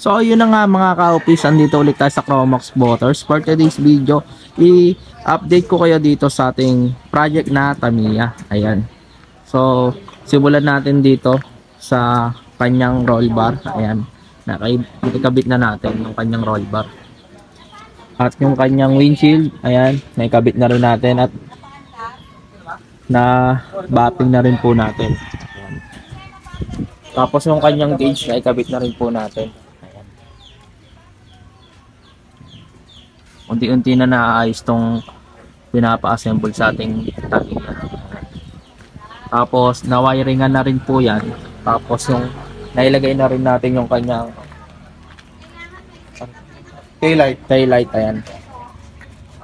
So ayun na nga mga ka-office, andito ulit tayo sa Chromax Motors. For today's video, i-update ko kayo dito sa ating project na Tamiya. Ayan. So simulan natin dito sa kanyang roll bar. Ayan. Nakikabit na natin yung kanyang roll bar. At yung kanyang windshield, ayan, naikabit na rin natin at na bapping na rin po natin. Ayan. Tapos yung kanyang gauge, naikabit na rin po natin. Unti-unti na naayos tong pinapa-assemble sa ating Tamiya. Tapos na-wiringan na rin po yan. Tapos yung nailagay na rin natin yung kanyang taillight, ayan.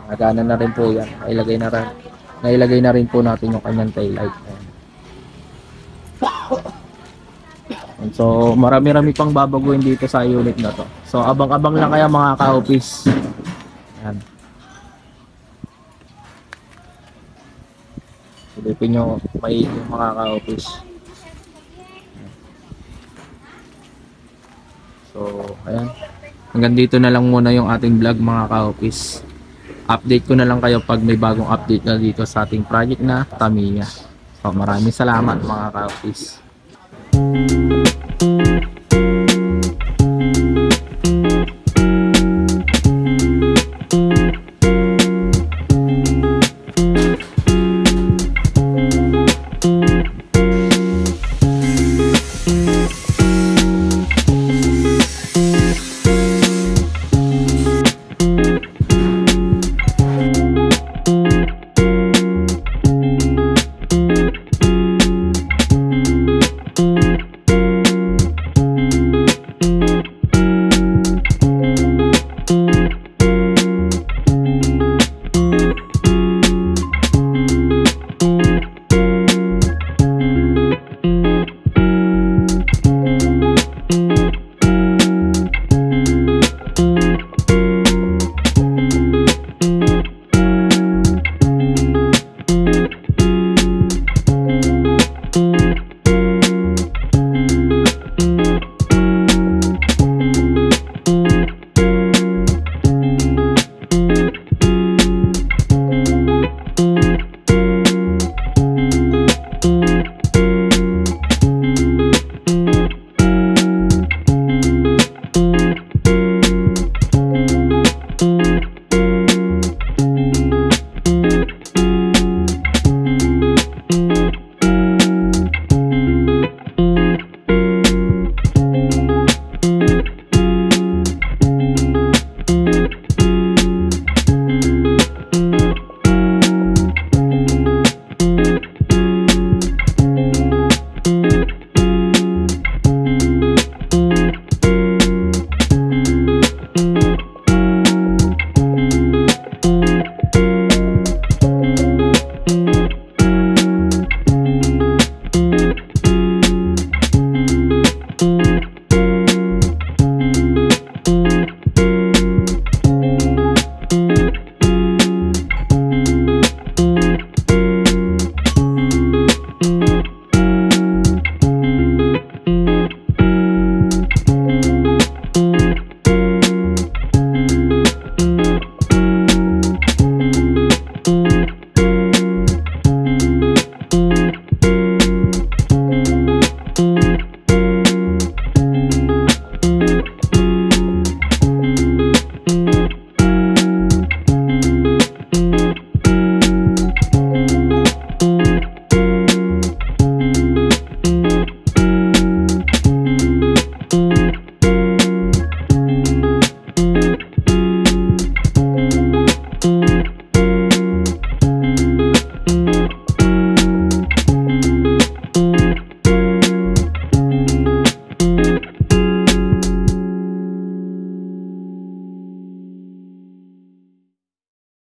Nagana na rin po yan. Nailagay na rin po natin yung kanyang taillight. Ayan. So marami-rami pang babaguhin dito sa unit na to. So abang-abang lang kaya mga ka-office. Ayan. Silipin nyo may yung mga ka-office. So ayan. Hanggang dito na lang muna yung ating vlog mga ka-office. Update ko na lang kayo pag may bagong update na dito sa ating project na Tamiya. So maraming salamat mga ka-office.